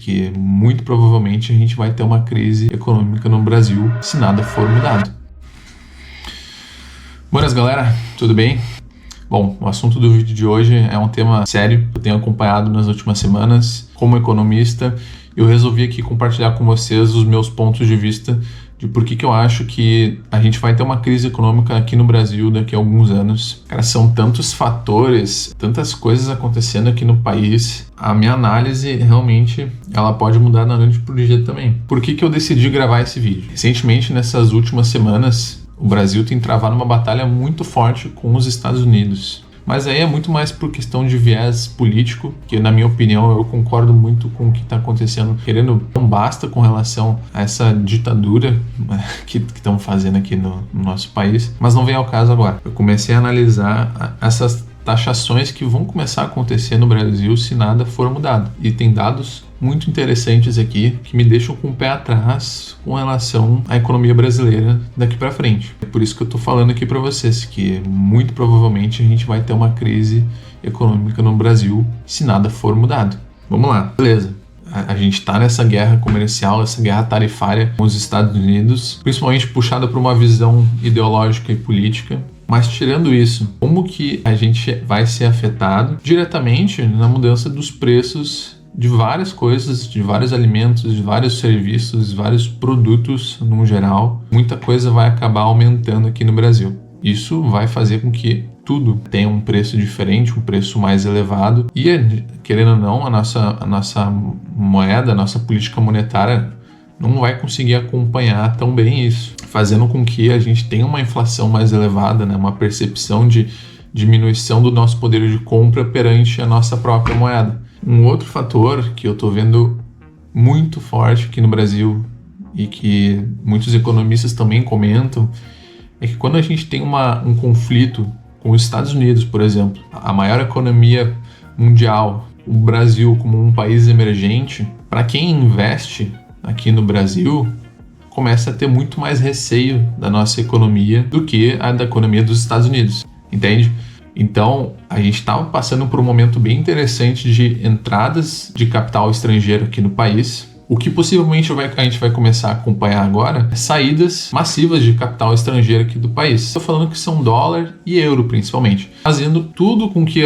que muito provavelmente a gente vai ter uma crise econômica no Brasil se nada for mudado. Buenas, galera, tudo bem? Bom, o assunto do vídeo de hoje é um tema sério que eu tenho acompanhado nas últimas semanas. Como economista, eu resolvi aqui compartilhar com vocês os meus pontos de vista de por que eu acho que a gente vai ter uma crise econômica aqui no Brasil daqui a alguns anos. Cara, são tantos fatores, tantas coisas acontecendo aqui no país. A minha análise, realmente, ela pode mudar da noite pro dia também. Por que eu decidi gravar esse vídeo? Recentemente, nessas últimas semanas, o Brasil tem travado uma batalha muito forte com os Estados Unidos. Mas aí é muito mais por questão de viés político, que na minha opinião eu concordo muito com o que está acontecendo. Querendo, não basta com relação a essa ditadura que estão fazendo aqui no nosso país, mas não vem ao caso agora. Eu comecei a analisar essas taxações que vão começar a acontecer no Brasil se nada for mudado. E tem dados muito interessantes aqui que me deixam com o pé atrás com relação à economia brasileira daqui para frente. É por isso que eu tô falando aqui para vocês que muito provavelmente a gente vai ter uma crise econômica no Brasil se nada for mudado. Vamos lá, beleza. A gente está nessa guerra comercial, essa guerra tarifária com os Estados Unidos, principalmente puxada por uma visão ideológica e política. Mas tirando isso, como que a gente vai ser afetado diretamente na mudança dos preços de várias coisas, de vários alimentos, de vários serviços, vários produtos no geral? Muita coisa vai acabar aumentando aqui no Brasil. Isso vai fazer com que tudo tenha um preço diferente, um preço mais elevado. E, querendo ou não, a nossa moeda, a nossa política monetária não vai conseguir acompanhar tão bem isso, fazendo com que a gente tenha uma inflação mais elevada, né? Uma percepção de diminuição do nosso poder de compra perante a nossa própria moeda. Um outro fator que eu estou vendo muito forte aqui no Brasil e que muitos economistas também comentam é que quando a gente tem um conflito com os Estados Unidos, por exemplo, a maior economia mundial, o Brasil como um país emergente, para quem investe aqui no Brasil, começa a ter muito mais receio da nossa economia do que a da economia dos Estados Unidos, entende? Então, a gente estava passando por um momento bem interessante de entradas de capital estrangeiro aqui no país. O que possivelmente a gente vai começar a acompanhar agora é saídas massivas de capital estrangeiro aqui do país. Estou falando que são dólar e euro, principalmente. Fazendo tudo com que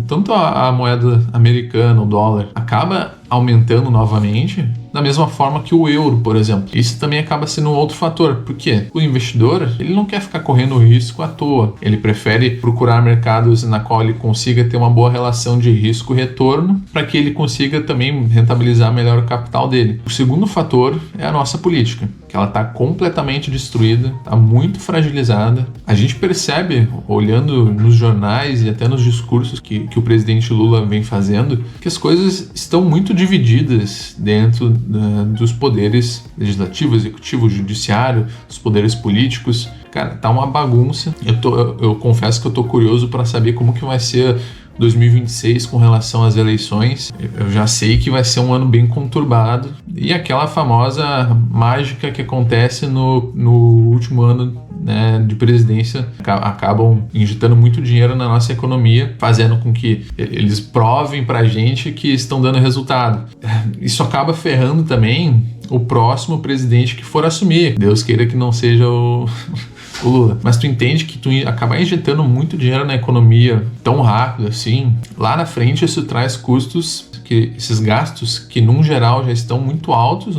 tanto a moeda americana, o dólar, acaba aumentando novamente, da mesma forma que o euro, por exemplo. Isso também acaba sendo um outro fator. Por quê? O investidor, ele não quer ficar correndo risco à toa. Ele prefere procurar mercados na qual ele consiga ter uma boa relação de risco-retorno para que ele consiga também rentabilizar melhor o capital dele. O segundo fator é a nossa política, que ela está completamente destruída, está muito fragilizada. A gente percebe, olhando nos jornais e até nos discursos que o presidente Lula vem fazendo, que as coisas estão muito divididas dentro dos poderes legislativo, executivo, judiciário, dos poderes políticos. Cara, tá uma bagunça. Eu confesso que eu tô curioso para saber como que vai ser 2026 com relação às eleições. Eu já sei que vai ser um ano bem conturbado. E aquela famosa mágica que acontece no último ano, né, de presidência, acabam injetando muito dinheiro na nossa economia, fazendo com que eles provem pra gente que estão dando resultado. Isso acaba ferrando também o próximo presidente que for assumir. Deus queira que não seja o Lula. Mas tu entende que tu acabar injetando muito dinheiro na economia tão rápido assim, lá na frente isso traz custos, que esses gastos que num geral já estão muito altos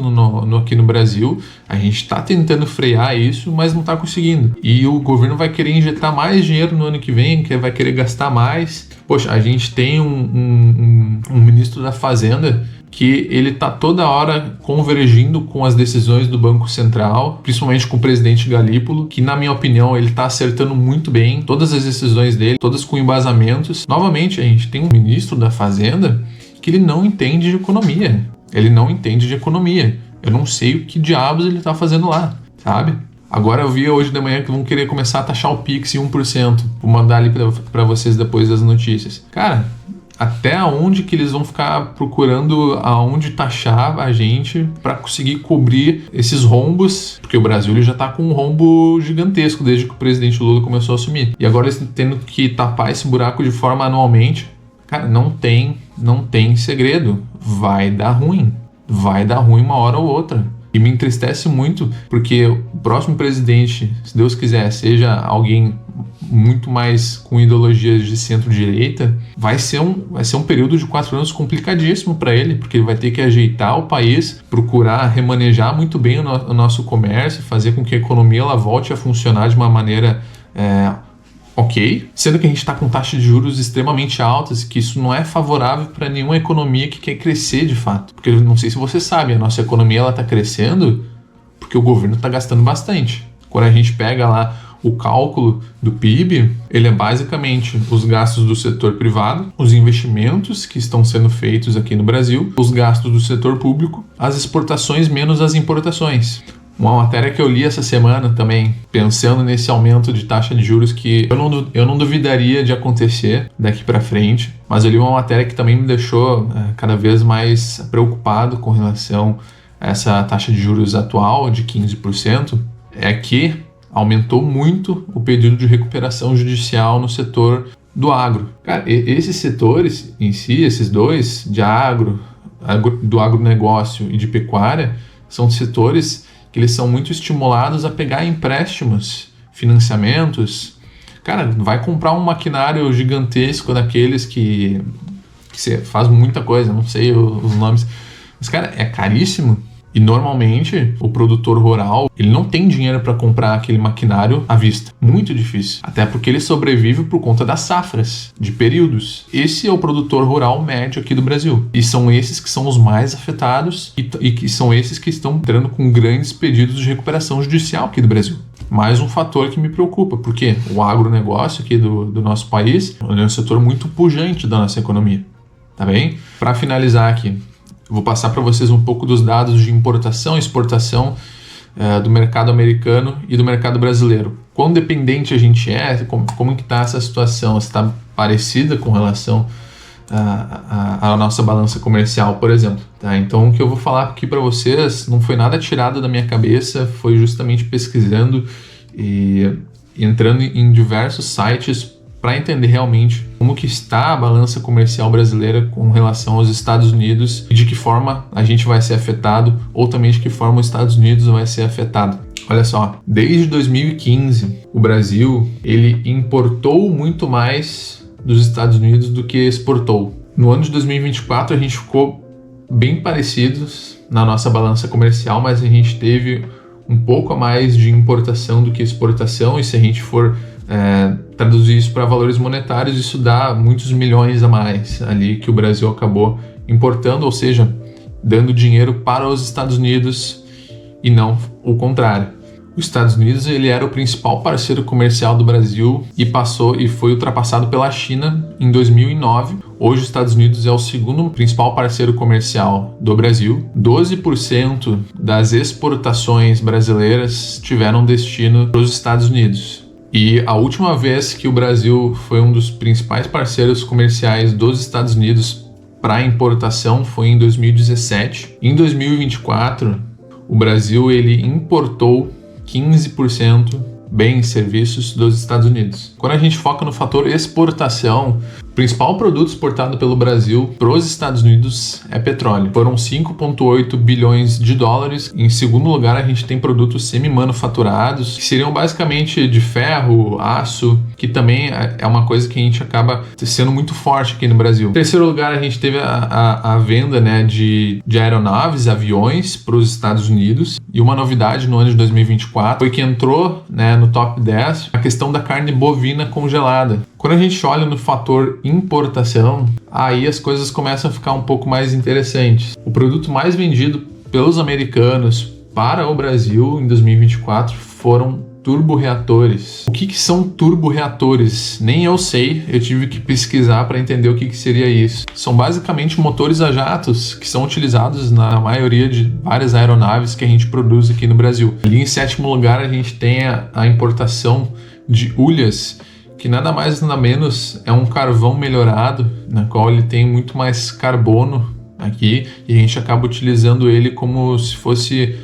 aqui no Brasil, a gente está tentando frear isso, mas não está conseguindo. E o governo vai querer injetar mais dinheiro no ano que vem, que vai querer gastar mais. Poxa, a gente tem um ministro da Fazenda que ele está toda hora convergindo com as decisões do Banco Central, principalmente com o presidente Galípolo, que na minha opinião ele está acertando muito bem todas as decisões dele, todas com embasamentos. Novamente, a gente tem um ministro da Fazenda que ele não entende de economia. Ele não entende de economia. Eu não sei o que diabos ele está fazendo lá, sabe? Agora eu vi hoje de manhã que vão querer começar a taxar o Pix em 1%. Vou mandar ali para vocês depois das notícias. Cara, até onde que eles vão ficar procurando aonde taxar a gente para conseguir cobrir esses rombos, porque o Brasil ele já está com um rombo gigantesco desde que o presidente Lula começou a assumir. E agora eles estão tendo que tapar esse buraco de forma anualmente. Cara, não tem segredo. Vai dar ruim. vai dar ruim uma hora ou outra. E me entristece muito, porque o próximo presidente, se Deus quiser, seja alguém muito mais com ideologias de centro-direita, vai ser um período de 4 anos complicadíssimo para ele, porque ele vai ter que ajeitar o país, procurar remanejar muito bem o nosso comércio, fazer com que a economia ela volte a funcionar de uma maneira ok, sendo que a gente está com taxas de juros extremamente altas, que isso não é favorável para nenhuma economia que quer crescer de fato. Porque eu não sei se você sabe, a nossa economia está crescendo porque o governo está gastando bastante. Quando a gente pega lá o cálculo do PIB, ele é basicamente os gastos do setor privado, os investimentos que estão sendo feitos aqui no Brasil, os gastos do setor público, as exportações menos as importações. Uma matéria que eu li essa semana também, pensando nesse aumento de taxa de juros que eu não duvidaria de acontecer daqui para frente, mas eu li uma matéria que também me deixou cada vez mais preocupado com relação a essa taxa de juros atual de 15%, é que aumentou muito o pedido de recuperação judicial no setor do agro. Cara, esses setores em si, esses dois, do agronegócio e de pecuária, são setores que eles são muito estimulados a pegar empréstimos, financiamentos. Cara, vai comprar um maquinário gigantesco daqueles que você faz muita coisa, não sei os nomes. Mas, cara, é caríssimo. E normalmente o produtor rural ele não tem dinheiro para comprar aquele maquinário à vista. Muito difícil. Até porque ele sobrevive por conta das safras, de períodos. Esse é o produtor rural médio aqui do Brasil. E são esses que são os mais afetados e que são esses que estão entrando com grandes pedidos de recuperação judicial aqui do Brasil. Mais um fator que me preocupa, porque o agronegócio aqui do nosso país é um setor muito pujante da nossa economia. Tá bem? Para finalizar aqui, vou passar para vocês um pouco dos dados de importação e exportação do mercado americano e do mercado brasileiro. Quão dependente a gente é, como que está essa situação? Está parecida com relação à nossa balança comercial, por exemplo. Tá? Então, o que eu vou falar aqui para vocês não foi nada tirado da minha cabeça, foi justamente pesquisando e entrando em diversos sites para entender realmente como que está a balança comercial brasileira com relação aos Estados Unidos e de que forma a gente vai ser afetado ou também de que forma os Estados Unidos vai ser afetado. Olha só, desde 2015 o Brasil ele importou muito mais dos Estados Unidos do que exportou. No ano de 2024 a gente ficou bem parecidos na nossa balança comercial, mas a gente teve um pouco a mais de importação do que exportação, e se a gente for traduzir isso para valores monetários, isso dá muitos milhões a mais ali que o Brasil acabou importando, ou seja, dando dinheiro para os Estados Unidos e não o contrário. Os Estados Unidos ele era o principal parceiro comercial do Brasil e foi ultrapassado pela China em 2009. Hoje os Estados Unidos é o segundo principal parceiro comercial do Brasil. 12% das exportações brasileiras tiveram destino para os Estados Unidos. E a última vez que o Brasil foi um dos principais parceiros comerciais dos Estados Unidos para importação foi em 2017. Em 2024, o Brasil ele importou 15% bens e serviços dos Estados Unidos. Quando a gente foca no fator exportação, o principal produto exportado pelo Brasil para os Estados Unidos é petróleo. Foram 5,8 bilhões de dólares. Em segundo lugar, a gente tem produtos semi-manufaturados, que seriam basicamente de ferro, aço, que também é uma coisa que a gente acaba sendo muito forte aqui no Brasil. Em terceiro lugar, a gente teve a venda de aeronaves, aviões para os Estados Unidos. E uma novidade no ano de 2024 foi que entrou no top 10 a questão da carne bovina congelada. Quando a gente olha no fator importação, aí as coisas começam a ficar um pouco mais interessantes. O produto mais vendido pelos americanos para o Brasil em 2024 foram turborreatores. O que são turborreatores? Nem eu sei, eu tive que pesquisar para entender o que seria isso. São basicamente motores a jatos que são utilizados na maioria de várias aeronaves que a gente produz aqui no Brasil. Ali em sétimo lugar a gente tem a importação de hulhas, que nada mais nada menos é um carvão melhorado, na qual ele tem muito mais carbono aqui, e a gente acaba utilizando ele como se fosse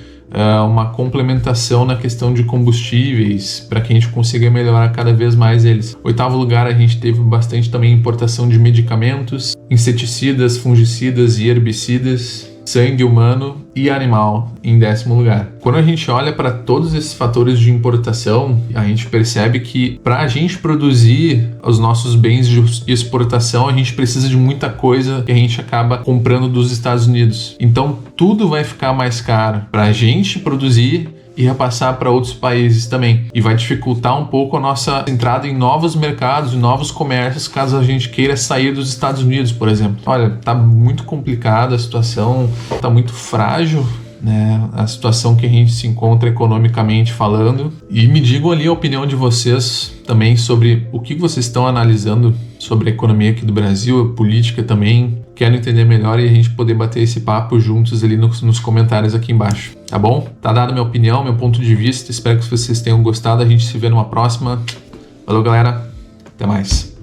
uma complementação na questão de combustíveis, para que a gente consiga melhorar cada vez mais eles. Oitavo lugar, a gente teve bastante também importação de medicamentos, inseticidas, fungicidas e herbicidas. sangue humano e animal em 10º lugar. Quando a gente olha para todos esses fatores de importação, a gente percebe que para a gente produzir os nossos bens de exportação, a gente precisa de muita coisa que a gente acaba comprando dos Estados Unidos. Então tudo vai ficar mais caro para a gente produzir e repassar para outros países também. E vai dificultar um pouco a nossa entrada em novos mercados, em novos comércios, caso a gente queira sair dos Estados Unidos, por exemplo. Olha, tá muito complicada a situação, tá muito frágil, né, a situação que a gente se encontra economicamente falando. E me digam ali a opinião de vocês também sobre o que vocês estão analisando sobre a economia aqui do Brasil, a política também. Quero entender melhor e a gente poder bater esse papo juntos ali nos comentários aqui embaixo, tá bom? Tá dada a minha opinião, meu ponto de vista, espero que vocês tenham gostado, a gente se vê numa próxima. Valeu, galera, até mais.